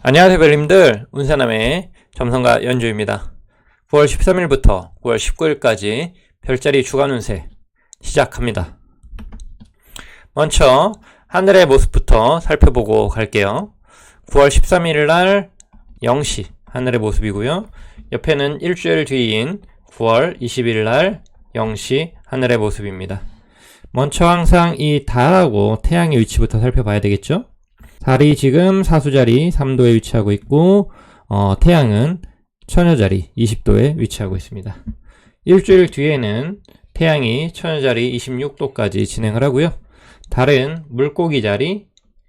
안녕하세요 별님들, 운세남의 점성가 연주입니다. 9월 13일부터 9월 19일까지 별자리 주간 운세 시작합니다. 먼저 하늘의 모습부터 살펴보고 갈게요. 9월 13일날 0시 하늘의 모습이고요. 옆에는 일주일 뒤인 9월 20일날 0시 하늘의 모습입니다. 먼저 항상 이 달하고 태양의 위치부터 살펴봐야 되겠죠? 달이 지금 사수자리 3도에 위치하고 있고 태양은 처녀자리 20도에 위치하고 있습니다. 일주일 뒤에는 태양이 처녀자리 26도까지 진행을 하고요. 달은 물고기 자리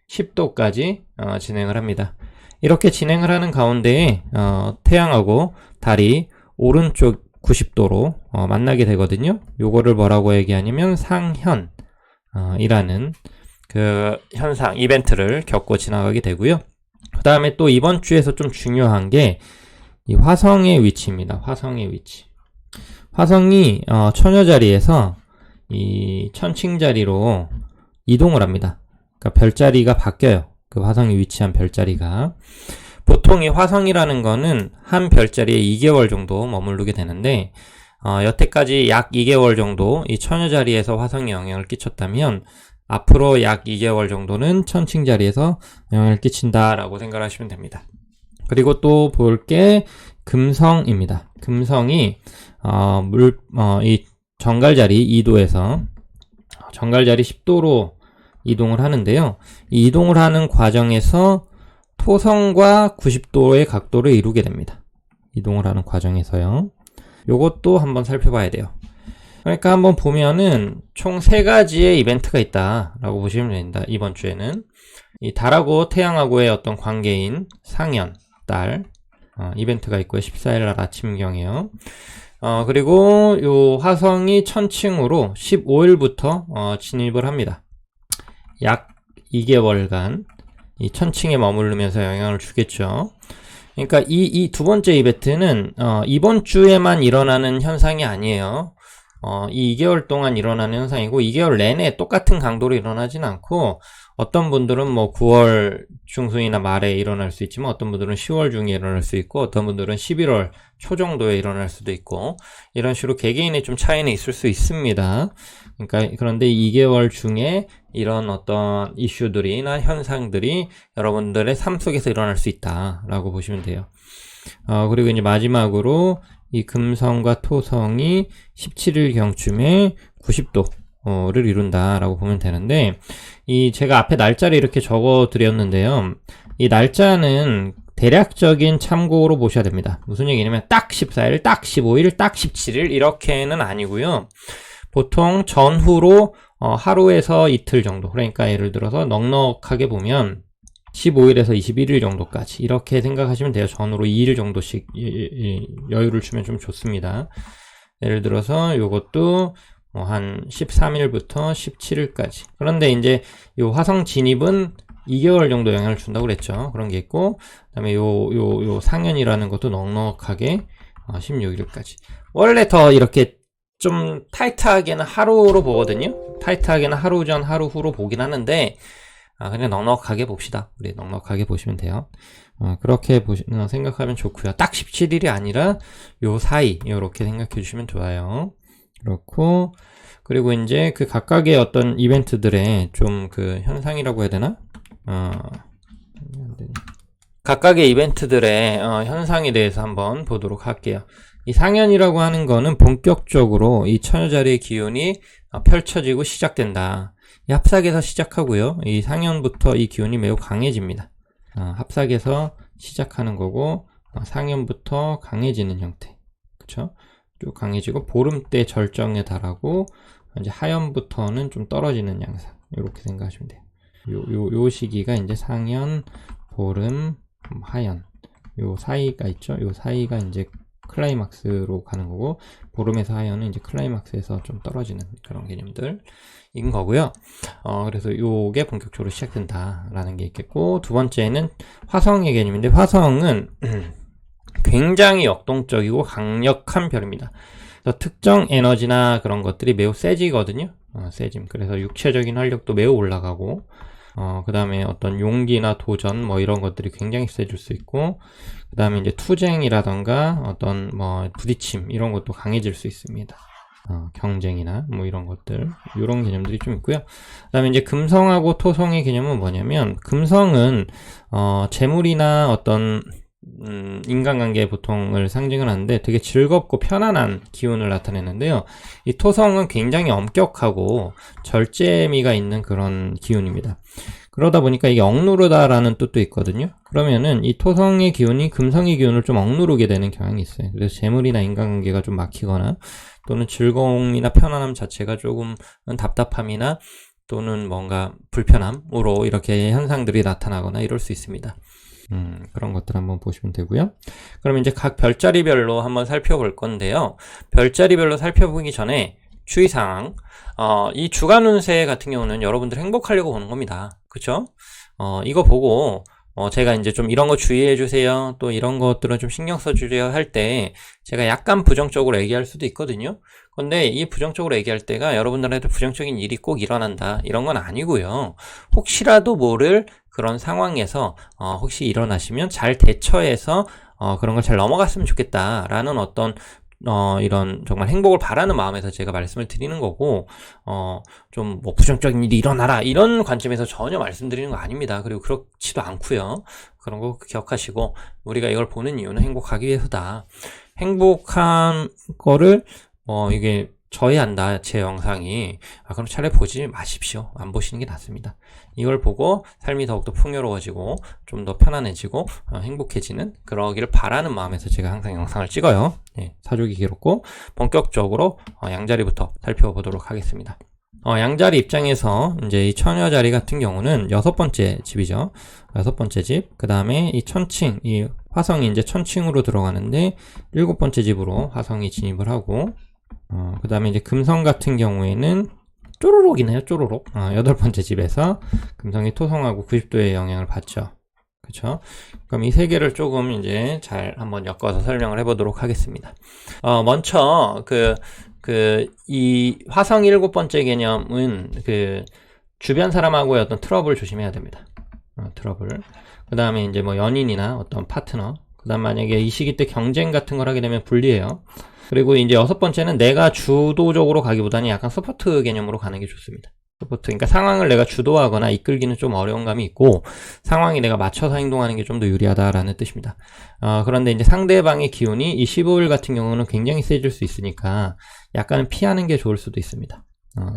10도까지 진행을 합니다. 이렇게 진행을 하는 가운데에 태양하고 달이 오른쪽 90도로 만나게 되거든요. 요거를 뭐라고 얘기하냐면 상현 이라는 그 현상, 이벤트를 겪고 지나가게 되고요. 그 다음에 또 이번 주에서 좀 중요한 게 이 화성의 위치입니다. 화성의 위치. 화성이 처녀자리에서 이 천칭자리로 이동을 합니다. 그러니까 별자리가 바뀌어요. 그 화성이 위치한 별자리가. 보통 이 화성이라는 거는 한 별자리에 2개월 정도 머무르게 되는데 여태까지 약 2개월 정도 이 처녀자리에서 화성이 영향을 끼쳤다면 앞으로 약 2개월 정도는 천칭자리에서 영향을 끼친다라고 생각하시면 됩니다. 그리고 또 볼 게 금성입니다. 금성이 이 정갈자리 2도에서 정갈자리 10도로 이동을 하는데요. 이 이동을 하는 과정에서 토성과 90도의 각도를 이루게 됩니다. 이동을 하는 과정에서요. 요것도 한번 살펴봐야 돼요. 그러니까 한번 보면은 총 3가지의 이벤트가 있다라고 보시면 됩니다. 이번 주에는 이 달하고 태양하고의 어떤 관계인 상현, 달 이벤트가 있고요. 14일날 아침경에요. 그리고 요 화성이 천칭으로 15일부터 진입을 합니다. 약 2개월간 이 천칭에 머무르면서 영향을 주겠죠. 그러니까 이 두 번째 이벤트는 이번 주에만 일어나는 현상이 아니에요. 이 2개월 동안 일어나는 현상이고 2개월 내내 똑같은 강도로 일어나진 않고 어떤 분들은 뭐 9월 중순이나 말에 일어날 수 있지만 어떤 분들은 10월 중에 일어날 수 있고 어떤 분들은 11월 초 정도에 일어날 수도 있고 이런 식으로 개개인의 좀 차이는 있을 수 있습니다. 그러니까 그런데 2개월 중에 이런 어떤 이슈들이나 현상들이 여러분들의 삶 속에서 일어날 수 있다라고 보시면 돼요. 그리고 이제 마지막으로 이 금성과 토성이 17일경쯤에 90도를 이룬다라고 보면 되는데 이 제가 앞에 날짜를 이렇게 적어 드렸는데요. 이 날짜는 대략적인 참고로 보셔야 됩니다. 무슨 얘기냐면 딱 14일, 딱 15일, 딱 17일 이렇게는 아니고요. 보통 전후로 하루에서 이틀 정도, 그러니까 예를 들어서 넉넉하게 보면 15일에서 21일 정도까지 이렇게 생각하시면 돼요. 전후로 2일 정도씩 여유를 주면 좀 좋습니다. 예를 들어서 요것도 한 13일부터 17일까지. 그런데 이제 요 화성 진입은 2개월 정도 영향을 준다고 그랬죠. 그런 게 있고, 그 다음에 요 상현이라는 것도 넉넉하게 16일까지. 원래 더 이렇게 좀 타이트하게는 하루로 보거든요. 타이트하게는 하루 전, 하루 후로 보긴 하는데, 그냥 넉넉하게 봅시다. 우리 넉넉하게 보시면 돼요. 그렇게 생각하면 좋고요. 딱 17일이 아니라 요 사이, 요렇게 생각해 주시면 좋아요. 그렇고, 그리고 이제 그 각각의 어떤 이벤트들의 좀 그 현상이라고 해야 되나? 각각의 이벤트들의 현상에 대해서 한번 보도록 할게요. 이 상현이라고 하는 거는 본격적으로 이 처녀자리의 기운이 펼쳐지고 시작된다. 이 합삭에서 시작하고요. 이 상현부터 이 기운이 매우 강해집니다. 합삭에서 시작하는 거고 상현부터 강해지는 형태. 그쵸? 쭉 강해지고 보름 때 절정에 달하고 이제 하현부터는 좀 떨어지는 양상. 이렇게 생각하시면 돼요. 요 시기가 이제 상현, 보름, 하현. 요 사이가 있죠? 요 사이가 이제 클라이막스로 가는 거고 보름에서 하현은 이제 클라이막스에서 좀 떨어지는 그런 개념들인 거고요. 그래서 요게 본격적으로 시작된다라는 게 있겠고 두 번째는 화성의 개념인데 화성은 굉장히 역동적이고 강력한 별입니다. 그래서 특정 에너지나 그런 것들이 매우 세지거든요. 세짐. 그래서 육체적인 활력도 매우 올라가고 그 다음에 어떤 용기나 도전 뭐 이런 것들이 굉장히 세질 수 있고, 그 다음에 이제 투쟁이라던가 어떤 뭐 부딪힘 이런 것도 강해질 수 있습니다. 경쟁이나 뭐 이런 것들, 이런 개념들이 좀 있고요. 그 다음에 이제 금성하고 토성의 개념은 뭐냐면, 금성은 재물이나 어떤 인간관계 보통을 상징을 하는데 되게 즐겁고 편안한 기운을 나타내는데요. 이 토성은 굉장히 엄격하고 절제미가 있는 그런 기운입니다. 그러다 보니까 이게 억누르다라는 뜻도 있거든요. 그러면은 이 토성의 기운이 금성의 기운을 좀 억누르게 되는 경향이 있어요. 그래서 재물이나 인간관계가 좀 막히거나 또는 즐거움이나 편안함 자체가 조금은 답답함이나 또는 뭔가 불편함으로 이렇게 현상들이 나타나거나 이럴 수 있습니다. 그런 것들 한번 보시면 되고요. 그럼 이제 각 별자리별로 한번 살펴볼 건데요. 별자리별로 살펴보기 전에 주의사항, 이 주간 운세 같은 경우는 여러분들 행복하려고 보는 겁니다. 그쵸? 이거 보고 제가 이제 좀 이런 거 주의해 주세요, 또 이런 것들은 좀 신경 써주세요 할 때 제가 약간 부정적으로 얘기할 수도 있거든요. 근데 이 부정적으로 얘기할 때가 여러분들한테 부정적인 일이 꼭 일어난다 이런 건 아니고요. 혹시라도 모를 그런 상황에서 혹시 일어나시면 잘 대처해서 그런 걸 잘 넘어갔으면 좋겠다라는 어떤 이런 정말 행복을 바라는 마음에서 제가 말씀을 드리는 거고, 좀 뭐 부정적인 일이 일어나라 이런 관점에서 전혀 말씀드리는 거 아닙니다. 그리고 그렇지도 않고요. 그런 거 기억하시고, 우리가 이걸 보는 이유는 행복하기 위해서다. 행복한 거를 이게 저해한다, 제 영상이. 그럼 차라리 보지 마십시오. 안 보시는 게 낫습니다. 이걸 보고 삶이 더욱더 풍요로워지고 좀 더 편안해지고 행복해지는, 그러기를 바라는 마음에서 제가 항상 영상을 찍어요. 사족이 길었고 본격적으로 양자리부터 살펴보도록 하겠습니다. 양자리 입장에서 이제 이 처녀자리 같은 경우는 6번째 집이죠. 6번째 집. 그 다음에 이 천칭, 이 화성이 이제 천칭으로 들어가는데 7번째 집으로 화성이 진입을 하고, 그 다음에 이제 금성 같은 경우에는 쪼로록이네요, 쪼로록. 8번째 집에서 금성이 토성하고 90도의 영향을 받죠. 그쵸? 그럼 이 세 개를 조금 이제 잘 한번 엮어서 설명을 해보도록 하겠습니다. 먼저, 이 화성 7번째 개념은 주변 사람하고의 어떤 트러블 조심해야 됩니다. 트러블. 그 다음에 이제 뭐 연인이나 어떤 파트너. 그 다음 만약에 이 시기 때 경쟁 같은 걸 하게 되면 불리해요. 그리고 이제 6번째는 내가 주도적으로 가기보다는 약간 서포트 개념으로 가는 게 좋습니다. 서포트. 그러니까 상황을 내가 주도하거나 이끌기는 좀 어려운 감이 있고, 상황이 내가 맞춰서 행동하는 게 좀 더 유리하다라는 뜻입니다. 그런데 이제 상대방의 기운이 이 15일 같은 경우는 굉장히 세질 수 있으니까 약간은 피하는 게 좋을 수도 있습니다.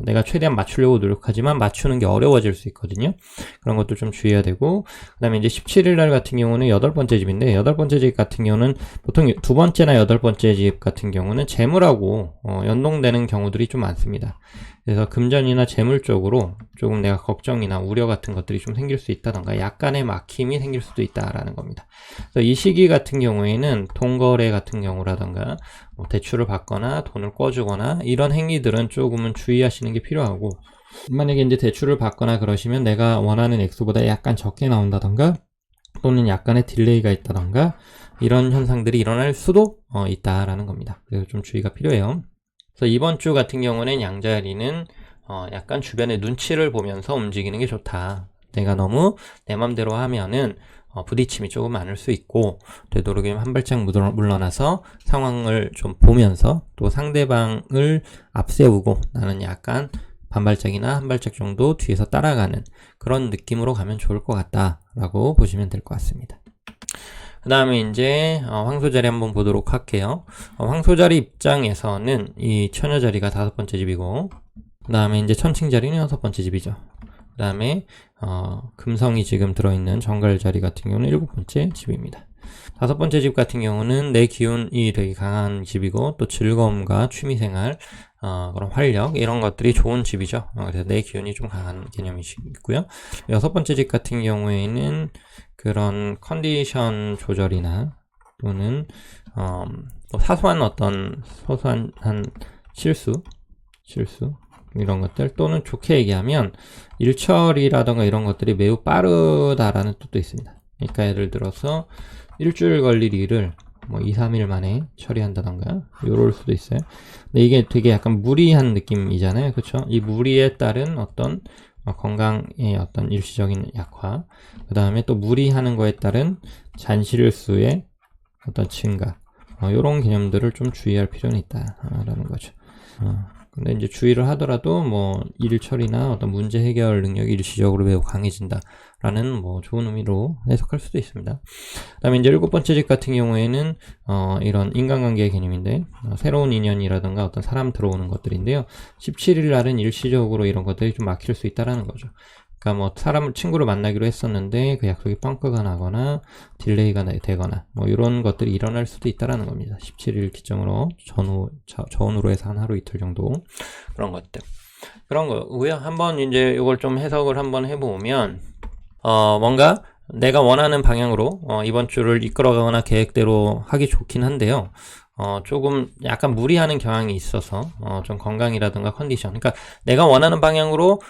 내가 최대한 맞추려고 노력하지만 맞추는 게 어려워질 수 있거든요. 그런 것도 좀 주의해야 되고, 그 다음에 이제 17일 날 같은 경우는 8번째 집인데, 8번째 집 같은 경우는 보통 2번째나 8번째 집 같은 경우는 재물하고 연동되는 경우들이 좀 많습니다. 그래서 금전이나 재물 쪽으로 조금 내가 걱정이나 우려 같은 것들이 좀 생길 수 있다던가 약간의 막힘이 생길 수도 있다라는 겁니다. 그래서 이 시기 같은 경우에는 돈거래 같은 경우라던가 뭐 대출을 받거나 돈을 꿔주거나 이런 행위들은 조금은 주의하시는 게 필요하고, 만약에 이제 대출을 받거나 그러시면 내가 원하는 액수보다 약간 적게 나온다던가 또는 약간의 딜레이가 있다던가 이런 현상들이 일어날 수도 있다라는 겁니다. 그래서 좀 주의가 필요해요. 그래서 이번 주 같은 경우는 양자리는 약간 주변의 눈치를 보면서 움직이는 게 좋다. 내가 너무 내 맘대로 하면은 부딪힘이 조금 많을 수 있고, 되도록이면 한 발짝 물러나서 상황을 좀 보면서 또 상대방을 앞세우고 나는 약간 반발짝이나 한 발짝 정도 뒤에서 따라가는 그런 느낌으로 가면 좋을 것 같다라고 보시면 될 것 같습니다. 그 다음에 이제 황소자리 한번 보도록 할게요. 황소자리 입장에서는 이 처녀자리가 5번째 집이고, 그 다음에 이제 천칭자리는 6번째 집이죠. 그 다음에 금성이 지금 들어있는 정갈자리 같은 경우는 7번째 집입니다. 5번째 집 같은 경우는 내 기운이 되게 강한 집이고, 또 즐거움과 취미생활, 그런 활력 이런 것들이 좋은 집이죠. 그래서 내 기운이 좀 강한 개념이 있고요. 6번째 집 같은 경우에는 그런 컨디션 조절이나 또는 또 사소한 한 실수 이런 것들, 또는 좋게 얘기하면 일처리라던가 이런 것들이 매우 빠르다라는 뜻도 있습니다. 그러니까 예를 들어서 일주일 걸릴 일을 뭐 2, 3일 만에 처리한다던가 이럴 수도 있어요. 근데 이게 되게 약간 무리한 느낌이잖아요. 그렇죠? 이 무리에 따른 어떤 건강의 어떤 일시적인 약화, 그 다음에 또 무리하는 거에 따른 잔실수의 어떤 증가, 이런 개념들을 좀 주의할 필요는 있다라는 거죠. 근데 이제 주의를 하더라도 뭐 일 처리나 어떤 문제 해결 능력이 일시적으로 매우 강해진다라는 뭐 좋은 의미로 해석할 수도 있습니다. 그다음에 이제 7번째 집 같은 경우에는 이런 인간관계의 개념인데, 새로운 인연이라든가 어떤 사람 들어오는 것들인데요. 17일 날은 일시적으로 이런 것들이 좀 막힐 수 있다라는 거죠. 그러니까 뭐 친구를 만나기로 했었는데 그 약속이 뻥크가 나거나 딜레이가 되거나 뭐 이런 것들이 일어날 수도 있다라는 겁니다. 17일 기점으로 전후로 해서 한 하루 이틀 정도 그런 것들, 그런 거고요. 한번 이제 이걸 좀 해석을 한번 해보면 뭔가 내가 원하는 방향으로 이번 주를 이끌어가거나 계획대로 하기 좋긴 한데요. 조금 약간 무리하는 경향이 있어서 좀 건강이라든가 컨디션, 그러니까 내가 원하는 방향으로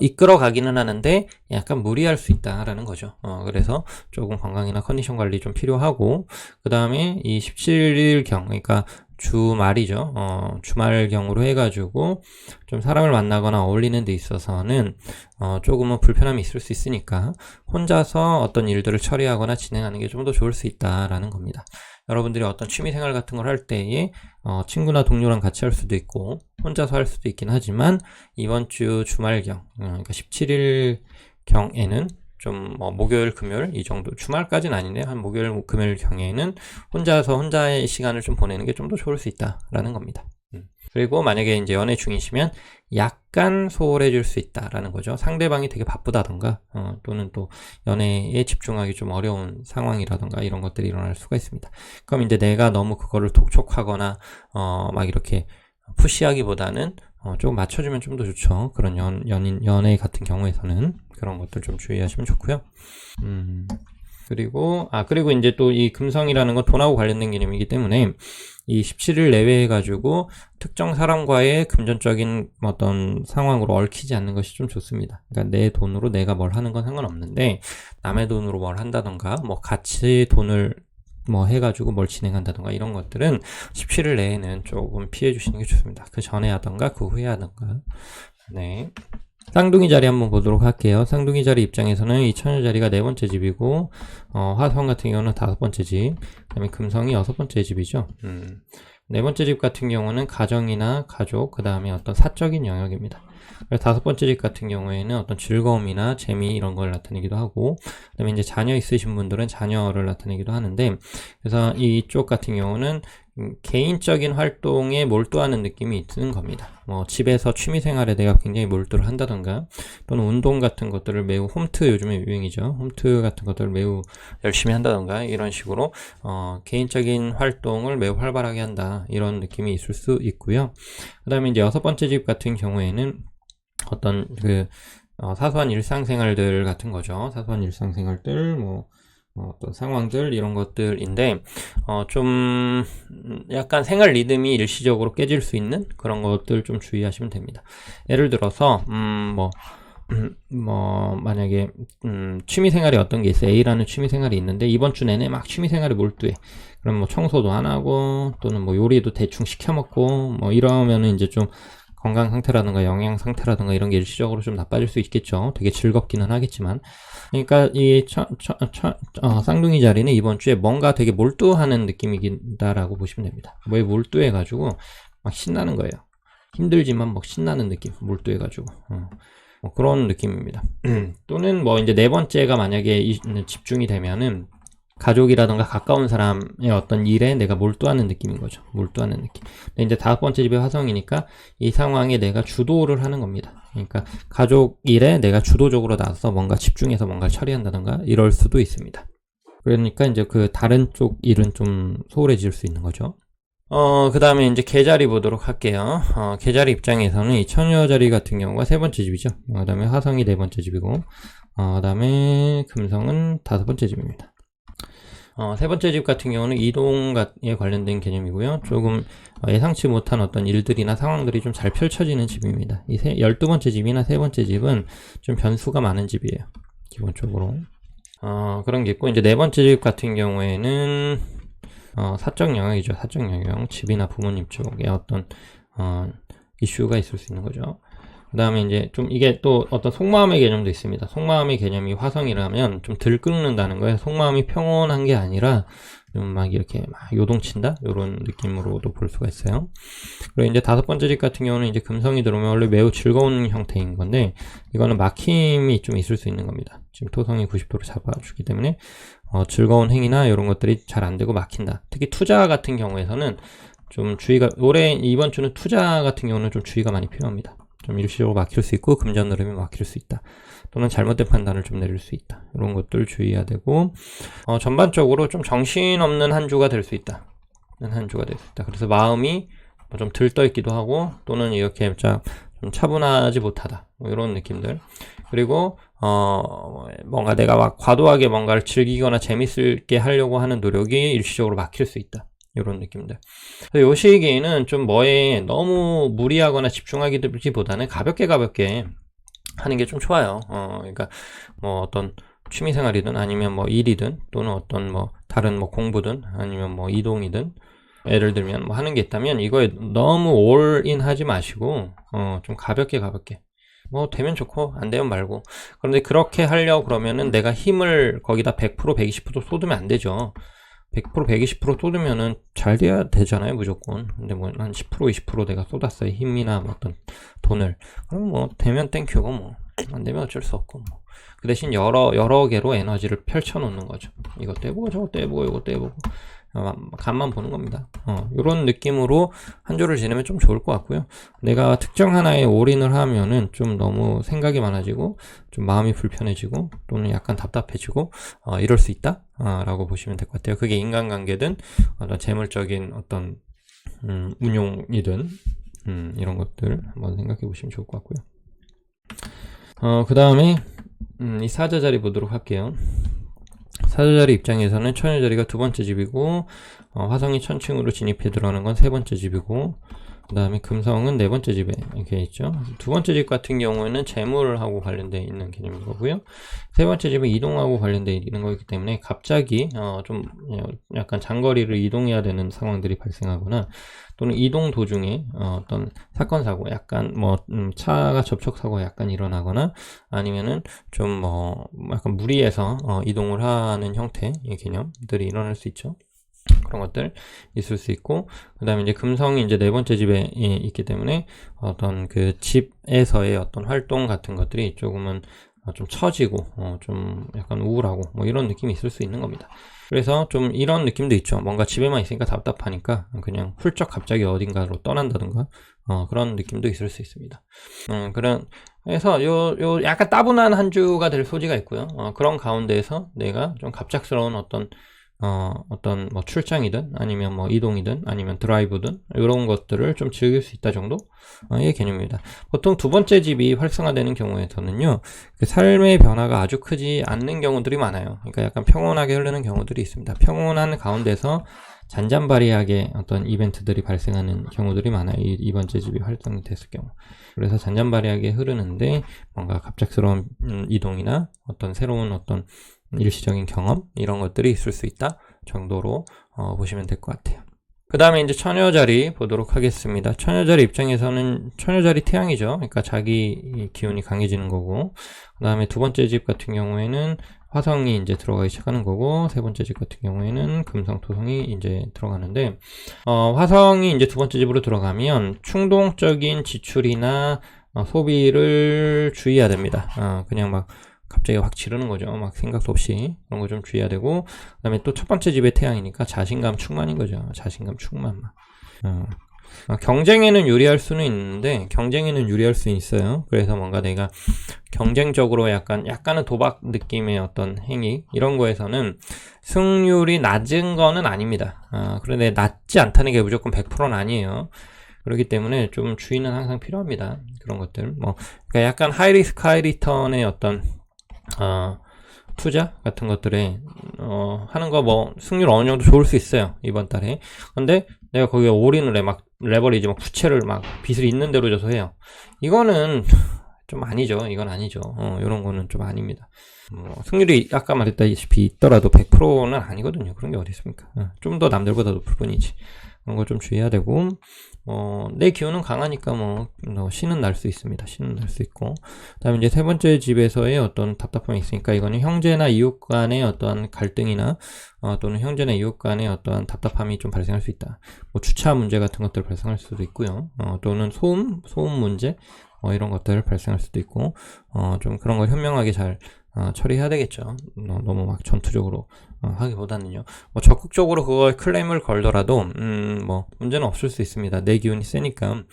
이끌어 가기는 하는데 약간 무리할 수 있다라는 거죠. 그래서 조금 건강이나 컨디션 관리 좀 필요하고, 그 다음에 이 17일경, 그러니까 주말이죠. 주말경으로 해가지고 좀 사람을 만나거나 어울리는 데 있어서는 조금은 불편함이 있을 수 있으니까 혼자서 어떤 일들을 처리하거나 진행하는 게 좀 더 좋을 수 있다라는 겁니다. 여러분들이 어떤 취미생활 같은 걸 할 때에 친구나 동료랑 같이 할 수도 있고 혼자서 할 수도 있긴 하지만, 이번 주 주말경, 그러니까 17일 경에는 좀 목요일 금요일 이 정도, 주말까지는 아니네요. 한 목요일 금요일 경에는 혼자의 시간을 좀 보내는 게 좀 더 좋을 수 있다라는 겁니다. 그리고 만약에 이제 연애 중이시면 약간 소홀해질 수 있다라는 거죠. 상대방이 되게 바쁘다던가 또는 또 연애에 집중하기 좀 어려운 상황이라던가 이런 것들이 일어날 수가 있습니다. 그럼 이제 내가 너무 그거를 독촉하거나 막 이렇게 푸시하기보다는 조금 맞춰주면 좀 더 좋죠. 그런 연애 같은 경우에서는 그런 것들 좀 주의하시면 좋고요. 그리고 이제 또 이 금성이라는 건 돈하고 관련된 개념이기 때문에 이 17일 내외 해가지고 특정 사람과의 금전적인 어떤 상황으로 얽히지 않는 것이 좀 좋습니다. 그러니까 내 돈으로 내가 뭘 하는 건 상관없는데, 남의 돈으로 뭘 한다던가, 뭐 같이 돈을 뭐 해가지고 뭘 진행한다던가 이런 것들은 17일 내에는 조금 피해 주시는 게 좋습니다. 그 전에 하던가 그 후에 하던가. 네. 쌍둥이 자리 한번 보도록 할게요. 쌍둥이 자리 입장에서는 이 처녀 자리가 4번째 집이고, 화성 같은 경우는 5번째 집, 그 다음에 금성이 6번째 집이죠. 4번째 집 같은 경우는 가정이나 가족, 그 다음에 어떤 사적인 영역입니다. 5번째 집 같은 경우에는 어떤 즐거움이나 재미 이런 걸 나타내기도 하고, 그 다음에 이제 자녀 있으신 분들은 자녀를 나타내기도 하는데, 그래서 이쪽 같은 경우는 개인적인 활동에 몰두하는 느낌이 드는 겁니다. 뭐 집에서 취미생활에 내가 굉장히 몰두를 한다던가, 또는 운동 같은 것들을 매우, 홈트 요즘에 유행이죠. 홈트 같은 것들을 매우 열심히 한다던가 이런 식으로 개인적인 활동을 매우 활발하게 한다, 이런 느낌이 있을 수 있고요. 그 다음에 이제 6번째 집 같은 경우에는 어떤 사소한 일상생활들 같은 거죠. 사소한 일상생활들, 어떤 상황들 이런 것들인데 좀 약간 생활 리듬이 일시적으로 깨질 수 있는 그런 것들 좀 주의하시면 됩니다. 예를 들어서 만약에 취미생활이 어떤 게 있어요. A라는 취미생활이 있는데 이번 주 내내 막 취미생활에 몰두해. 그럼 뭐 청소도 안 하고 또는 뭐 요리도 대충 시켜 먹고 뭐 이러면은 이제 좀 건강 상태라든가 영양 상태라든가 이런 게 일시적으로 좀 나빠질 수 있겠죠. 되게 즐겁기는 하겠지만. 그러니까 이 쌍둥이 자리는 이번 주에 뭔가 되게 몰두하는 느낌이다라고 보시면 됩니다. 뭐에 몰두해가지고 막 신나는 거예요. 힘들지만 막 신나는 느낌, 몰두해가지고. 뭐 그런 느낌입니다. 또는 뭐 이제 4번째가 만약에 집중이 되면은 가족이라던가 가까운 사람의 어떤 일에 내가 몰두하는 느낌인 거죠. 몰두하는 느낌. 근데 이제 5번째 집의 화성이니까 이 상황에 내가 주도를 하는 겁니다. 그러니까 가족 일에 내가 주도적으로 나서서 뭔가 집중해서 뭔가를 처리한다던가 이럴 수도 있습니다. 그러니까 이제 그 다른 쪽 일은 좀 소홀해질 수 있는 거죠. 그 다음에 이제 계자리 보도록 할게요. 계자리 입장에서는 이 처녀 자리 같은 경우가 3번째 집이죠. 그 다음에 화성이 4번째 집이고, 그 다음에 금성은 5번째 집입니다. 3번째 집 같은 경우는 이동에 관련된 개념이고요. 조금 예상치 못한 어떤 일들이나 상황들이 좀 잘 펼쳐지는 집입니다. 이 12번째 집이나 3번째 집은 좀 변수가 많은 집이에요. 기본적으로. 그런 게 있고, 이제 4번째 집 같은 경우에는 사적 영역이죠. 사적 영역. 집이나 부모님 쪽에 어떤 이슈가 있을 수 있는 거죠. 그 다음에 이제 좀 이게 또 어떤 속마음의 개념도 있습니다. 속마음의 개념이 화성이라면 좀 들끓는다는 거예요. 속마음이 평온한 게 아니라 좀 막 이렇게 막 요동친다? 요런 느낌으로도 볼 수가 있어요. 그리고 이제 5번째 집 같은 경우는 이제 금성이 들어오면 원래 매우 즐거운 형태인 건데, 이거는 막힘이 좀 있을 수 있는 겁니다. 지금 토성이 90도로 잡아주기 때문에, 즐거운 행위나 이런 것들이 잘 안 되고 막힌다. 특히 투자 같은 경우에서는 좀 주의가, 올해 이번 주는 투자 같은 경우는 좀 주의가 많이 필요합니다. 좀 일시적으로 막힐 수 있고 금전 흐름이 막힐 수 있다. 또는 잘못된 판단을 좀 내릴 수 있다. 이런 것들 주의해야 되고, 전반적으로 좀 정신없는 한 주가 될 수 있다. 한 주가 될 수 있다. 그래서 마음이 좀 들떠있기도 하고, 또는 이렇게 좀 차분하지 못하다. 뭐 이런 느낌들. 그리고 뭔가 내가 막 과도하게 뭔가를 즐기거나 재밌게 하려고 하는 노력이 일시적으로 막힐 수 있다. 이런 느낌들. 이 시기에는 좀 뭐에 너무 무리하거나 집중하기보다는 가볍게 하는 게 좀 좋아요. 그러니까 뭐 어떤 취미생활이든 아니면 뭐 일이든 또는 어떤 뭐 다른 뭐 공부든 아니면 뭐 이동이든, 예를 들면 뭐 하는 게 있다면 이거에 너무 올인 하지 마시고 좀 가볍게 뭐 되면 좋고 안 되면 말고. 그런데 그렇게 하려고 그러면은 내가 힘을 거기다 100% 120% 쏟으면 안 되죠. 100% 120% 쏟으면은 잘 돼야 되잖아요, 무조건. 근데 뭐 한 10% 20% 내가 쏟았어요, 힘이나 뭐 어떤 돈을. 그럼 뭐 되면 땡큐고 뭐 안 되면 어쩔 수 없고 뭐. 그 대신 여러 개로 에너지를 펼쳐 놓는 거죠. 이것 떼보고 저것 떼보고 이것 떼보고 간만 보는 겁니다. 이런 느낌으로 한 주를 지내면 좀 좋을 것 같고요. 내가 특정 하나에 올인을 하면은 좀 너무 생각이 많아지고 좀 마음이 불편해지고 또는 약간 답답해지고 이럴 수 있다 라고 보시면 될 것 같아요. 그게 인간관계든 어떤 재물적인 어떤 운용이든 이런 것들 한번 생각해 보시면 좋을 것 같고요. 그 다음에 이 사자자리 보도록 할게요. 사자자리 입장에서는 처녀자리가 2번째 집이고, 화성이 천칭으로 진입해 들어가는 건 3번째 집이고, 그 다음에 금성은 4번째 집에 이렇게 있죠. 2번째 집 같은 경우에는 재물하고 관련되어 있는 개념인 거고요. 3번째 집은 이동하고 관련되어 있는 거기 때문에 갑자기 좀 약간 장거리를 이동해야 되는 상황들이 발생하거나, 또는 이동 도중에 어떤 사건 사고, 약간 뭐 차가 접촉 사고가 약간 일어나거나, 아니면은 좀 뭐 약간 무리해서 이동을 하는 형태의 개념들이 일어날 수 있죠. 그런 것들 있을 수 있고, 그 다음에 이제 금성이 이제 4번째 집에 있기 때문에 어떤 그 집에서의 어떤 활동 같은 것들이 조금은 좀 처지고 좀 약간 우울하고 뭐 이런 느낌이 있을 수 있는 겁니다. 그래서 좀 이런 느낌도 있죠. 뭔가 집에만 있으니까 답답하니까 그냥 훌쩍 갑자기 어딘가로 떠난다든가 그런 느낌도 있을 수 있습니다. 그래서 요 약간 따분한 한 주가 될 소지가 있고요. 그런 가운데에서 내가 좀 갑작스러운 어떤 뭐 출장이든 아니면 뭐 이동이든 아니면 드라이브든 이런 것들을 좀 즐길 수 있다 정도의 개념입니다. 보통 2번째 집이 활성화되는 경우에서는요, 그 삶의 변화가 아주 크지 않는 경우들이 많아요. 그러니까 약간 평온하게 흐르는 경우들이 있습니다. 평온한 가운데서 잔잔바리하게 어떤 이벤트들이 발생하는 경우들이 많아요. 이 2번째 집이 활성이 됐을 경우. 그래서 잔잔바리하게 흐르는데 뭔가 갑작스러운 이동이나 어떤 새로운 어떤 일시적인 경험 이런 것들이 있을 수 있다 정도로 보시면 될 것 같아요. 그 다음에 이제 처녀자리 보도록 하겠습니다. 처녀자리 입장에서는 처녀자리 태양이죠. 그러니까 자기 기운이 강해지는 거고, 그 다음에 2번째 집 같은 경우에는 화성이 이제 들어가기 시작하는 거고, 3번째 집 같은 경우에는 금성 토성이 이제 들어가는데, 화성이 이제 2번째 집으로 들어가면 충동적인 지출이나 소비를 주의해야 됩니다. 그냥 막 갑자기 확 지르는 거죠. 막 생각도 없이. 그런 거 좀 주의해야 되고, 그 다음에 또 첫 번째 집의 태양이니까 자신감 충만인 거죠. 자신감 충만. 경쟁에는 유리할 수는 있는데, 경쟁에는 유리할 수 있어요. 그래서 뭔가 내가 경쟁적으로 약간은 도박 느낌의 어떤 행위, 이런 거에서는 승률이 낮은 거는 아닙니다. 그런데 낮지 않다는 게 무조건 100%는 아니에요. 그렇기 때문에 좀 주의는 항상 필요합니다. 그런 것들. 그러니까 약간 하이리스크 하이리턴의 어떤 투자 같은 것들에 하는 거 뭐 승률 어느 정도 좋을 수 있어요, 이번 달에. 근데 내가 거기에 올인을 해, 막 레버리지 막 부채를 막 빚을 있는 대로 줘서 해요. 이거는 좀 아니죠. 이건 아니죠. 이런 거는 좀 아닙니다. 승률이 아까 말했다시피 있더라도 100%는 아니거든요. 그런 게 어디 있습니까? 좀 더 남들보다 높을 뿐이지. 그런 거 좀 주의해야 되고, 내 기운은 강하니까 신은 날 수 있습니다. 신은 날 수 있고. 그 다음에 이제 세 번째 집에서의 어떤 답답함이 있으니까 이거는 형제나 이웃 간의 어떠한 갈등이나, 또는 형제나 이웃 간의 어떠한 답답함이 좀 발생할 수 있다. 주차 문제 같은 것들 발생할 수도 있고요. 또는 소음 문제, 이런 것들 발생할 수도 있고, 좀 그런 걸 현명하게 잘 처리해야 되겠죠. 너무 막 전투적으로 하기보다는요. 적극적으로 그걸 클레임을 걸더라도 문제는 없을 수 있습니다. 내 기운이 세니까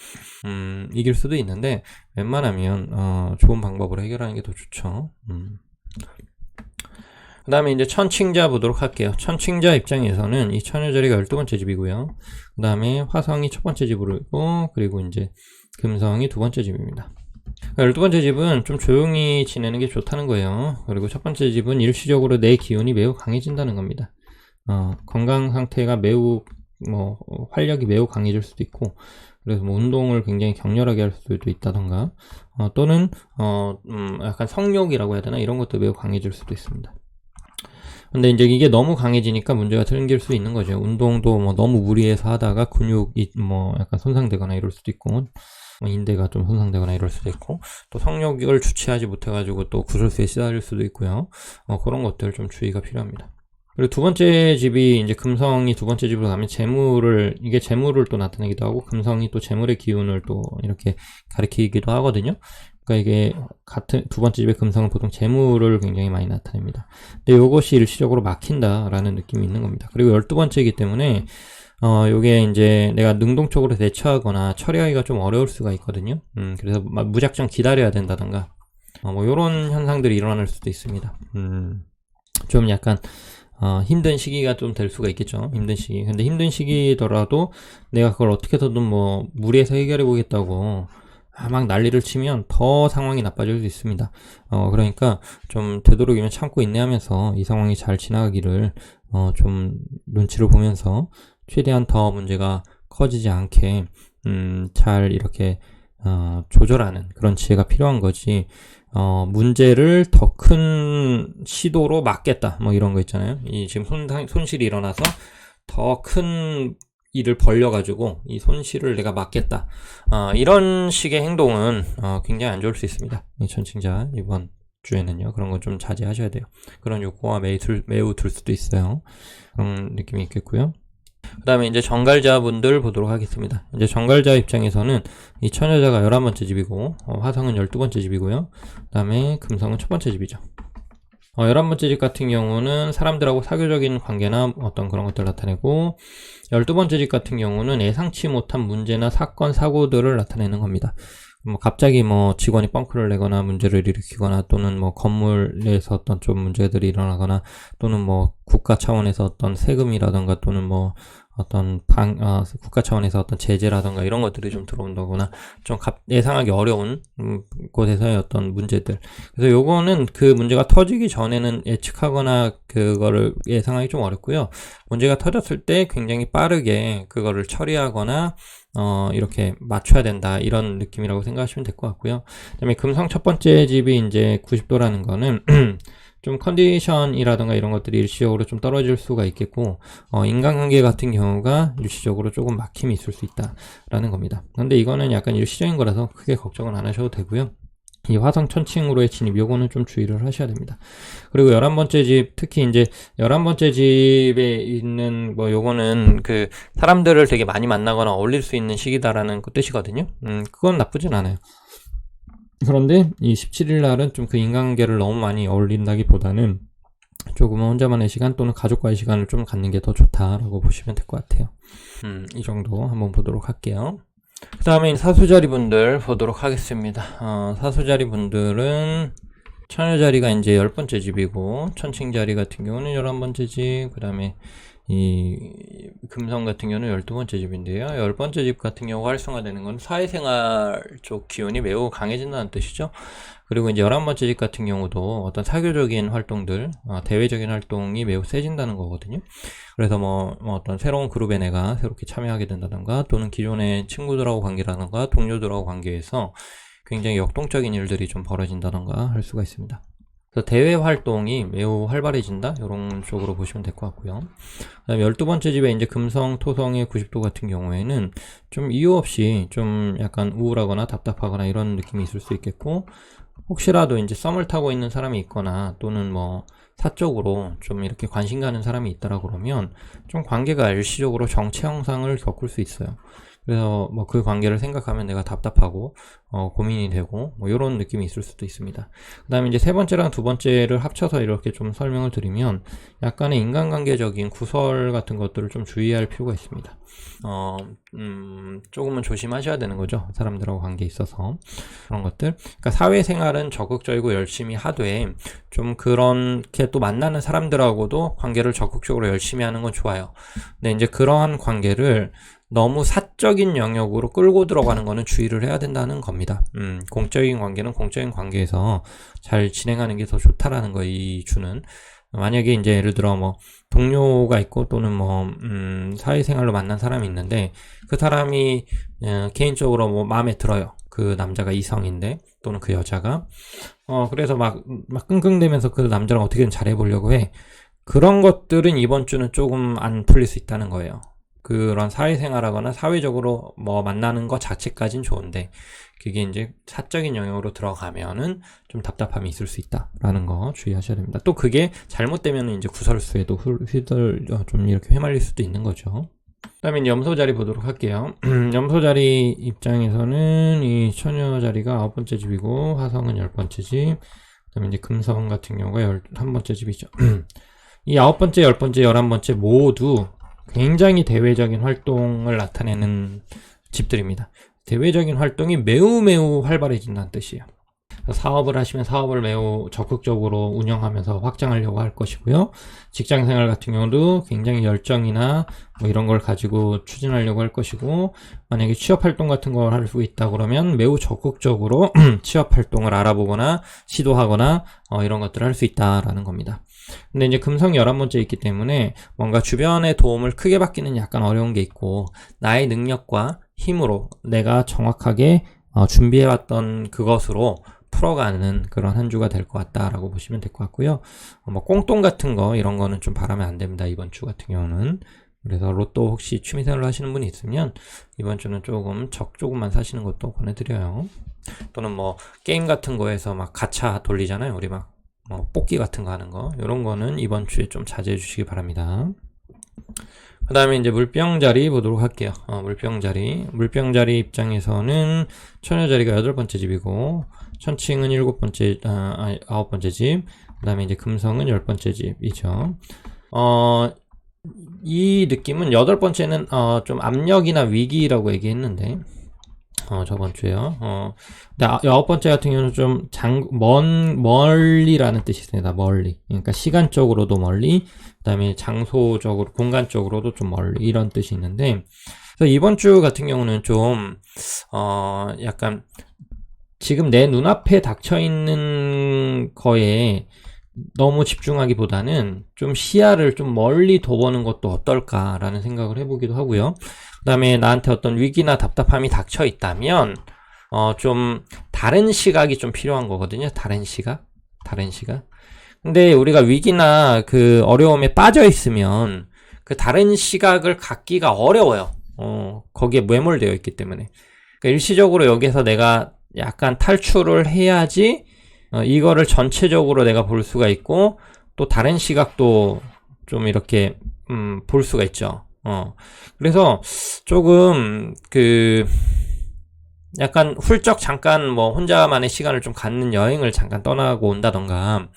이길 수도 있는데 웬만하면 좋은 방법으로 해결하는 게 더 좋죠. 그 다음에 이제 천칭자 보도록 할게요. 천칭자 입장에서는 이 천여자리가 12번째 집이고요. 그 다음에 화성이 첫 번째 집으로 있고, 그리고 이제 금성이 두 번째 집입니다. 12번째 집은 좀 조용히 지내는 게 좋다는 거예요. 그리고 첫 번째 집은 일시적으로 내 기운이 매우 강해진다는 겁니다. 건강 상태가 매우, 활력이 매우 강해질 수도 있고, 그래서 운동을 굉장히 격렬하게 할 수도 있다던가, 또는, 약간 성욕이라고 해야 되나? 이런 것도 매우 강해질 수도 있습니다. 근데 이제 이게 너무 강해지니까 문제가 생길 수 있는 거죠. 운동도 너무 무리해서 하다가 근육이 약간 손상되거나 이럴 수도 있고, 인대가 좀 손상되거나 이럴 수도 있고, 또 성욕을 주체하지 못해가지고 또 구설수에 시달릴 수도 있고요. 그런 것들 좀 주의가 필요합니다. 그리고 두 번째 집이 이제 금성이 두 번째 집으로 가면 이게 재물을 또 나타내기도 하고, 금성이 또 재물의 기운을 또 이렇게 가리키기도 하거든요. 그러니까 이게 두 번째 집의 금성은 보통 재물을 굉장히 많이 나타냅니다. 근데 이것이 일시적으로 막힌다라는 느낌이 있는 겁니다. 그리고 12번째이기 때문에 요게 이제 내가 능동적으로 대처하거나 처리하기가 좀 어려울 수가 있거든요. 그래서 무작정 기다려야 된다던가, 요런 현상들이 일어날 수도 있습니다. 좀 약간, 힘든 시기가 좀 될 수가 있겠죠. 힘든 시기. 근데 힘든 시기더라도 내가 그걸 어떻게든 무리해서 해결해 보겠다고 막 난리를 치면 더 상황이 나빠질 수 있습니다. 그러니까 좀 되도록이면 참고 인내하면서 이 상황이 잘 지나가기를, 좀 눈치를 보면서 최대한 더 문제가 커지지 않게, 잘 이렇게, 조절하는 그런 지혜가 필요한 거지, 문제를 더 큰 시도로 막겠다. 이런 거 있잖아요. 지금 손실이 일어나서 더 큰 일을 벌려가지고 이 손실을 내가 막겠다. 이런 식의 행동은, 굉장히 안 좋을 수 있습니다. 이 천칭자 이번 주에는요. 그런 건 좀 자제하셔야 돼요. 그런 욕구가 매우 들 수도 있어요. 그런 느낌이 있겠고요. 그 다음에 이제 정갈자분들 보도록 하겠습니다. 이제 정갈자 입장에서는 이 천여자가 11번째 집이고, 화성은 12번째 집이고요. 그 다음에 금성은 첫 번째 집이죠. 11번째 집 같은 경우는 사람들하고 사교적인 관계나 어떤 그런 것들을 나타내고, 12번째 집 같은 경우는 예상치 못한 문제나 사건, 사고들을 나타내는 겁니다. 갑자기 직원이 뻥크를 내거나 문제를 일으키거나, 또는 건물에서 어떤 좀 문제들이 일어나거나, 또는 국가 차원에서 어떤 세금이라던가, 또는 어떤 국가 차원에서 어떤 제재라던가 이런 것들이 좀 들어온다거나, 좀 예상하기 어려운 곳에서의 어떤 문제들. 그래서 요거는 그 문제가 터지기 전에는 예측하거나 그거를 예상하기 좀 어렵고요. 문제가 터졌을 때 굉장히 빠르게 그거를 처리하거나, 이렇게 맞춰야 된다, 이런 느낌이라고 생각하시면 될 것 같고요. 그 다음에 금성 첫 번째 집이 이제 90도라는 거는 좀 컨디션이라던가 이런 것들이 일시적으로 좀 떨어질 수가 있겠고, 인간관계 같은 경우가 일시적으로 조금 막힘이 있을 수 있다라는 겁니다. 근데 이거는 약간 일시적인 거라서 크게 걱정은 안 하셔도 되고요. 이 화성 천칭으로의 진입, 요거는 좀 주의를 하셔야 됩니다. 그리고 11번째 집, 특히 이제 11번째 집에 있는 요거는 그 사람들을 되게 많이 만나거나 어울릴 수 있는 시기다라는 그 뜻이거든요. 그건 나쁘진 않아요. 그런데 이 17일 날은 좀 그 인간관계를 너무 많이 어울린다기보다는 조금은 혼자만의 시간 또는 가족과의 시간을 좀 갖는 게 더 좋다라고 보시면 될 것 같아요. 이 정도 한번 보도록 할게요. 그 다음에 사수자리 분들 보도록 하겠습니다. 사수자리 분들은 천여자리가 이제 10번째 집이고, 천칭자리 같은 경우는 11번째 집, 그 다음에 이 금성 같은 경우는 12번째 집인데요. 10번째 집 같은 경우 활성화되는 건 사회생활 쪽 기운이 매우 강해진다는 뜻이죠. 그리고 이제 11번째 집 같은 경우도 어떤 사교적인 활동들, 대외적인 활동이 매우 세진다는 거거든요. 그래서 어떤 새로운 그룹에 내가 새롭게 참여하게 된다던가, 또는 기존의 친구들하고 관계라던가 동료들하고 관계에서 굉장히 역동적인 일들이 좀 벌어진다던가 할 수가 있습니다. 그래서 대외 활동이 매우 활발해진다, 이런 쪽으로 보시면 될 것 같고요. 그다음에 12번째 집에 이제 금성, 토성의 90도 같은 경우에는 좀 이유 없이 좀 약간 우울하거나 답답하거나 이런 느낌이 있을 수 있겠고, 혹시라도 이제 썸을 타고 있는 사람이 있거나 또는 뭐 사적으로 좀 이렇게 관심 가는 사람이 있다라 그러면 좀 관계가 일시적으로 정체 형상을 겪을 수 있어요. 그래서 뭐 그 관계를 생각하면 내가 답답하고 고민이 되고 뭐 이런 느낌이 있을 수도 있습니다. 그 다음에 이제 세 번째랑 두 번째를 합쳐서 이렇게 좀 설명을 드리면 약간의 인간관계적인 구설 같은 것들을 좀 주의할 필요가 있습니다. 조금은 조심하셔야 되는 거죠. 사람들하고 관계에 있어서. 그런 것들. 그러니까 사회생활은 적극적이고 열심히 하되 좀 그렇게 또 만나는 사람들하고도 관계를 적극적으로 열심히 하는 건 좋아요. 근데 이제 그러한 관계를 너무 사적인 영역으로 끌고 들어가는 거는 주의를 해야 된다는 겁니다. 공적인 관계는 공적인 관계에서 잘 진행하는 게 더 좋다라는 거, 이 주는. 만약에 이제 예를 들어 뭐 동료가 있고 또는 뭐 사회생활로 만난 사람이 있는데 그 사람이 개인적으로 뭐 마음에 들어요. 그 남자가 이성인데 또는 그 여자가 그래서 막 끙끙대면서 그 남자랑 어떻게든 잘해보려고 해. 그런 것들은 이번 주는 조금 안 풀릴 수 있다는 거예요. 그런 사회생활하거나 사회적으로 뭐 만나는 것 자체까진 좋은데 그게 이제 사적인 영역으로 들어가면은 좀 답답함이 있을 수 있다라는 거 주의하셔야 됩니다. 또 그게 잘못되면은 이제 구설수에도 좀 이렇게 휘말릴 수도 있는 거죠. 그 다음에 염소 자리 보도록 할게요. 염소 자리 입장에서는 이 처녀 자리가 9번째 집이고 화성은 10번째 집, 그 다음에 이제 금성 같은 경우가 11번째 집이죠. 이 9번째, 10번째, 11번째 모두 굉장히 대외적인 활동을 나타내는 집들입니다. 대외적인 활동이 매우 활발해진다는 뜻이에요. 사업을 하시면 사업을 매우 적극적으로 운영하면서 확장하려고 할 것이고요. 직장생활 같은 경우도 굉장히 열정이나 뭐 이런 걸 가지고 추진하려고 할 것이고, 만약에 취업활동 같은 걸 할 수 있다 그러면 매우 적극적으로 취업활동을 알아보거나 시도하거나 이런 것들을 할 수 있다라는 겁니다. 근데 이제 금성이 11번째 있기 때문에 뭔가 주변의 도움을 크게 받기는 약간 어려운 게 있고, 나의 능력과 힘으로 내가 정확하게 준비해왔던 그것으로 풀어가는 그런 한 주가 될 것 같다라고 보시면 될 것 같고요. 뭐 꽁돈 같은 거 이런 거는 좀 바라면 안 됩니다. 이번 주 같은 경우는. 그래서 로또 혹시 취미생활로 하시는 분이 있으면 이번 주는 조금만 사시는 것도 권해드려요. 또는 뭐 게임 같은 거에서 막 가챠 돌리잖아요. 우리 막 뭐 뽑기 같은 거 하는 거, 이런 거는 이번 주에 좀 자제해 주시기 바랍니다. 그 다음에 이제 물병 자리 보도록 할게요. 물병 자리 입장에서는 처녀 자리가 8번째 집이고, 천칭은 9번째 집, 그 다음에 이제 금성은 10번째 집이죠. 이 느낌은 8번째는 좀 압력이나 위기라고 얘기했는데, 저번 주에요. 근데 9번째 같은 경우는 좀 멀리라는 뜻이 있습니다. 멀리. 그러니까 시간적으로도 멀리, 그 다음에 장소적으로, 공간적으로도 좀 멀리, 이런 뜻이 있는데, 그래서 이번 주 같은 경우는 좀, 약간, 지금 내 눈앞에 닥쳐있는 거에 너무 집중하기보다는 좀 시야를 좀 멀리 둬보는 것도 어떨까라는 생각을 해보기도 하고요. 그 다음에 나한테 어떤 위기나 답답함이 닥쳐 있다면 좀 다른 시각이 좀 필요한 거거든요. 다른 시각. 근데 우리가 위기나 그 어려움에 빠져 있으면 그 다른 시각을 갖기가 어려워요. 거기에 매몰되어 있기 때문에. 그러니까 일시적으로 여기서 내가 약간 탈출을 해야지 이거를 전체적으로 내가 볼 수가 있고, 또 다른 시각도 좀 이렇게 볼 수가 있죠. 그래서 조금 약간 훌쩍 잠깐 뭐 혼자만의 시간을 좀 갖는 여행을 잠깐 떠나고 온다던가,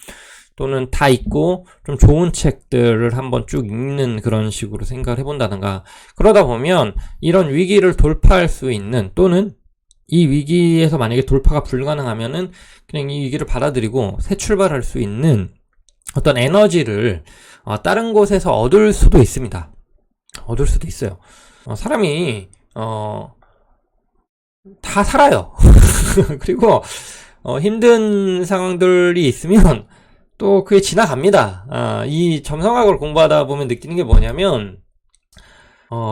또는 다 읽고 좀 좋은 책들을 한번 쭉 읽는 그런 식으로 생각을 해본다던가, 그러다 보면 이런 위기를 돌파할 수 있는, 또는 이 위기에서 만약에 돌파가 불가능하면은 그냥 이 위기를 받아들이고 새 출발할 수 있는 어떤 에너지를 다른 곳에서 얻을 수도 있습니다. 얻을 수도 있어요. 사람이 다 살아요. 그리고 힘든 상황들이 있으면 또 그게 지나갑니다. 이 점성학을 공부하다 보면 느끼는 게 뭐냐면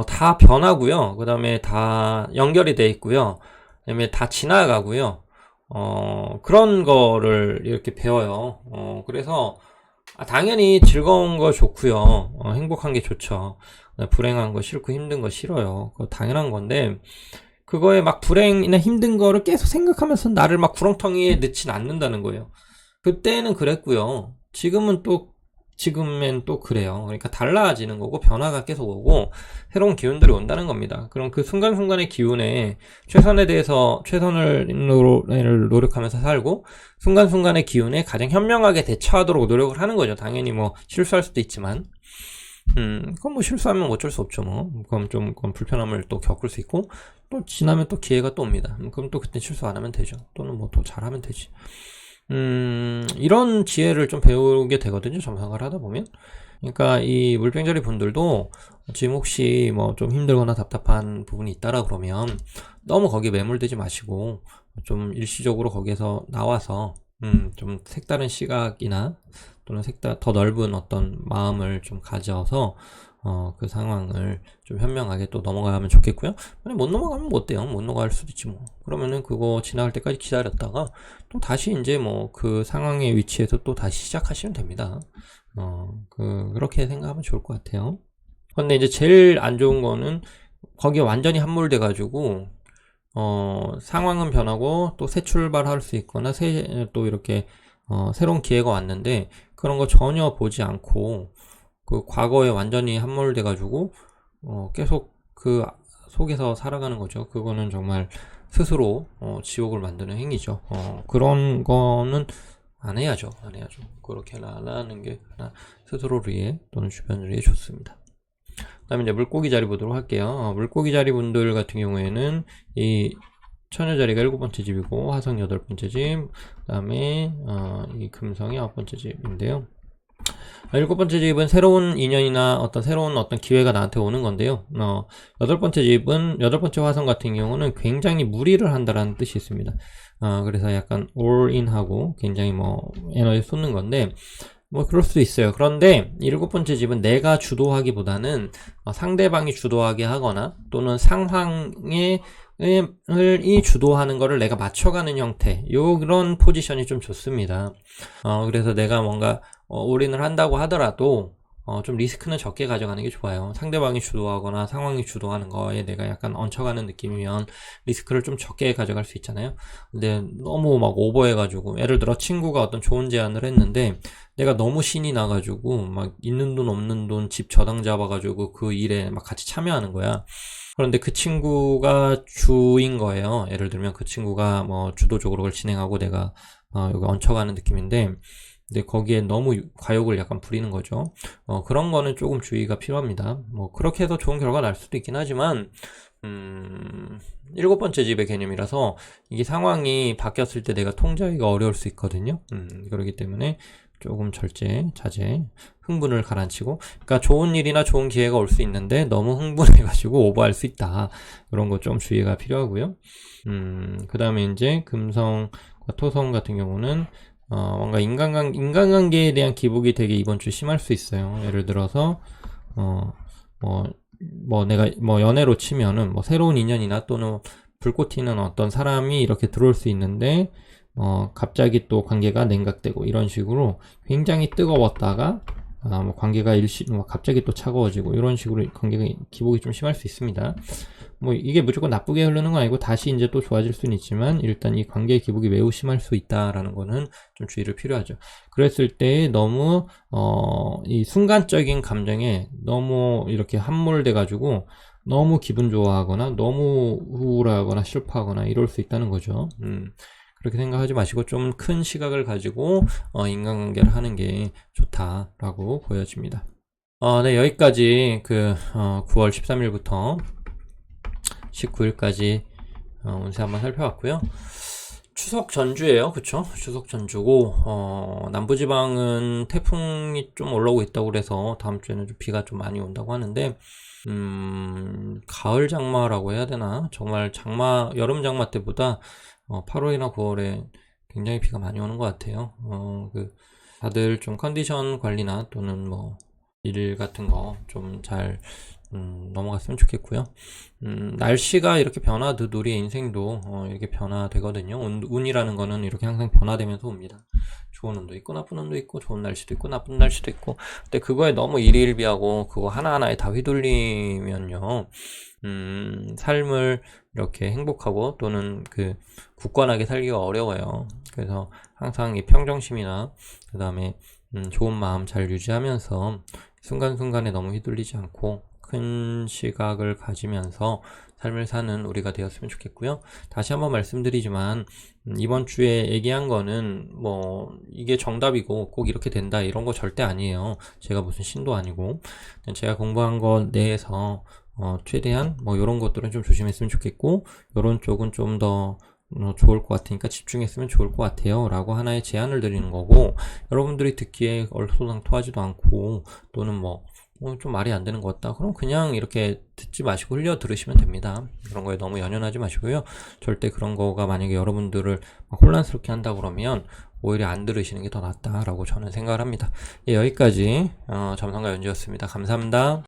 다 변하고요. 그 다음에 다 연결이 돼 있고요. 그 다음에 다 지나가고요. 그런 거를 이렇게 배워요. 그래서 당연히 즐거운 거 좋고요. 행복한 게 좋죠. 불행한 거 싫고 힘든 거 싫어요. 그거 당연한 건데 그거에 막 불행이나 힘든 거를 계속 생각하면서 나를 막 구렁텅이에 넣진 않는다는 거예요. 그때는 그랬고요. 지금엔 또 그래요. 그러니까 달라지는 거고, 변화가 계속 오고, 새로운 기운들이 온다는 겁니다. 그럼 그 순간순간의 기운에 최선을 노력하면서 살고, 순간순간의 기운에 가장 현명하게 대처하도록 노력을 하는 거죠. 당연히 뭐, 실수할 수도 있지만. 그건 뭐 실수하면 어쩔 수 없죠, 뭐. 그건 불편함을 또 겪을 수 있고, 또 지나면 또 기회가 또 옵니다. 그럼 또 그때 실수 안 하면 되죠. 또는 뭐 또 잘하면 되지. 이런 지혜를 좀 배우게 되거든요, 점상을 하다 보면. 그러니까 이 물병자리 분들도 지금 혹시 뭐 좀 힘들거나 답답한 부분이 있다라 그러면 너무 거기에 매몰되지 마시고 좀 일시적으로 거기에서 나와서 좀 색다른 시각이나 또는 더 넓은 어떤 마음을 좀 가져서 그 상황을 좀 현명하게 또 넘어가면 좋겠고요. 만약 못 넘어가면 뭐 어때요? 못 넘어갈 수도 있지 뭐. 그러면은 그거 지나갈 때까지 기다렸다가 또 다시 이제 뭐 그 상황의 위치에서 또 다시 시작하시면 됩니다. 그렇게 생각하면 좋을 것 같아요. 근데 이제 제일 안 좋은 거는 거기에 완전히 함몰돼가지고 상황은 변하고 또 새 출발할 수 있거나 또 이렇게 새로운 기회가 왔는데 그런 거 전혀 보지 않고 그 과거에 완전히 함몰돼가지고 계속 그 속에서 살아가는 거죠. 그거는 정말 스스로 지옥을 만드는 행위죠. 그런 거는 안 해야죠. 그렇게 안 하는 게 스스로를 위해 또는 주변을 위해 좋습니다. 그 다음에 이제 물고기 자리 보도록 할게요. 물고기 자리 분들 같은 경우에는 이 처녀 자리가 7번째 집이고 화성 8번째 집, 그 다음에 이 금성이 9번째 집인데요. 7번째 집은 새로운 인연이나 새로운 기회가 나한테 오는 건데요. 8번째 화성 같은 경우는 굉장히 무리를 한다라는 뜻이 있습니다. 그래서 약간 all-in하고 굉장히 에너지 쏟는 건데, 그럴 수도 있어요. 그런데 7번째 집은 내가 주도하기보다는 상대방이 주도하게 하거나 또는 상황이 주도하는 거를 내가 맞춰가는 형태, 그런 포지션이 좀 좋습니다. 그래서 내가 뭔가 올인을 한다고 하더라도 좀 리스크는 적게 가져가는 게 좋아요. 상대방이 주도하거나 상황이 주도하는 거에 내가 약간 얹혀가는 느낌이면 리스크를 좀 적게 가져갈 수 있잖아요. 근데 너무 막 오버해가지고, 예를 들어 친구가 어떤 좋은 제안을 했는데 내가 너무 신이 나가지고 막 있는 돈 없는 돈 집 저당 잡아가지고 그 일에 막 같이 참여하는 거야. 그런데 그 친구가 주인 거예요. 예를 들면 그 친구가 주도적으로 그걸 진행하고 내가 여기 얹혀가는 느낌인데, 근데 거기에 너무 과욕을 약간 부리는 거죠. 그런 거는 조금 주의가 필요합니다. 그렇게 해서 좋은 결과 날 수도 있긴 하지만 7번째 집의 개념이라서 이게 상황이 바뀌었을 때 내가 통제하기가 어려울 수 있거든요. 그렇기 때문에 조금 자제, 흥분을 가라앉히고, 그러니까 좋은 일이나 좋은 기회가 올 수 있는데 너무 흥분해가지고 오버할 수 있다. 이런 거 좀 주의가 필요하고요. 그 다음에 이제 금성과 토성 같은 경우는 뭔가 인간관계에 대한 기복이 되게 이번 주 심할 수 있어요. 예를 들어서 내가 연애로 치면은 새로운 인연이나 또는 불꽃 튀는 어떤 사람이 이렇게 들어올 수 있는데 갑자기 또 관계가 냉각되고 이런 식으로 굉장히 뜨거웠다가 관계가 갑자기 또 차가워지고 이런 식으로 관계가 기복이 좀 심할 수 있습니다. 이게 무조건 나쁘게 흐르는 건 아니고 다시 이제 또 좋아질 수는 있지만 일단 이 관계의 기복이 매우 심할 수 있다라는 거는 좀 주의를 필요하죠. 그랬을 때 너무 이 순간적인 감정에 너무 이렇게 함몰돼 가지고 너무 기분 좋아하거나 너무 우울하거나 슬퍼하거나 이럴 수 있다는 거죠. 그렇게 생각하지 마시고 좀 큰 시각을 가지고 인간관계를 하는 게 좋다라고 보여집니다. 네, 여기까지 9월 13일부터 19일까지 운세 한번 살펴봤고요. 추석 전주예요. 그쵸? 추석 전주고 남부지방은 태풍이 좀 올라오고 있다고 그래서 다음 주에는 좀 비가 좀 많이 온다고 하는데 가을 장마라고 해야 되나? 정말 여름 장마 때보다 8월이나 9월에 굉장히 비가 많이 오는 것 같아요. 다들 좀 컨디션 관리나 또는 일 같은 거 좀 잘 넘어갔으면 좋겠고요. 날씨가 이렇게 변하듯 우리의 인생도 이렇게 변화되거든요. 운이라는 거는 이렇게 항상 변화되면서 옵니다. 좋은 운도 있고 나쁜 운도 있고 좋은 날씨도 있고 나쁜 날씨도 있고. 근데 그거에 너무 일희일비하고 그거 하나하나에 다 휘둘리면요. 삶을 이렇게 행복하고 또는 굳건하게 살기가 어려워요. 그래서 항상 이 평정심이나 그 다음에 좋은 마음 잘 유지하면서 순간순간에 너무 휘둘리지 않고 큰 시각을 가지면서 삶을 사는 우리가 되었으면 좋겠고요. 다시 한번 말씀드리지만 이번 주에 얘기한 거는 뭐 이게 정답이고 꼭 이렇게 된다 이런 거 절대 아니에요. 제가 무슨 신도 아니고 제가 공부한 것 내에서 최대한 뭐 이런 것들은 좀 조심했으면 좋겠고 이런 쪽은 좀 더 좋을 것 같으니까 집중했으면 좋을 것 같아요 라고 하나의 제안을 드리는 거고, 여러분들이 듣기에 얼토당토하지도 않고 또는 좀 말이 안 되는 것 같다 그럼 그냥 이렇게 듣지 마시고 흘려 들으시면 됩니다. 그런 거에 너무 연연하지 마시고요. 절대 그런 거가 만약에 여러분들을 혼란스럽게 한다 그러면 오히려 안 들으시는 게 더 낫다라고 저는 생각을 합니다. 예, 여기까지 점성과 연주였습니다. 감사합니다.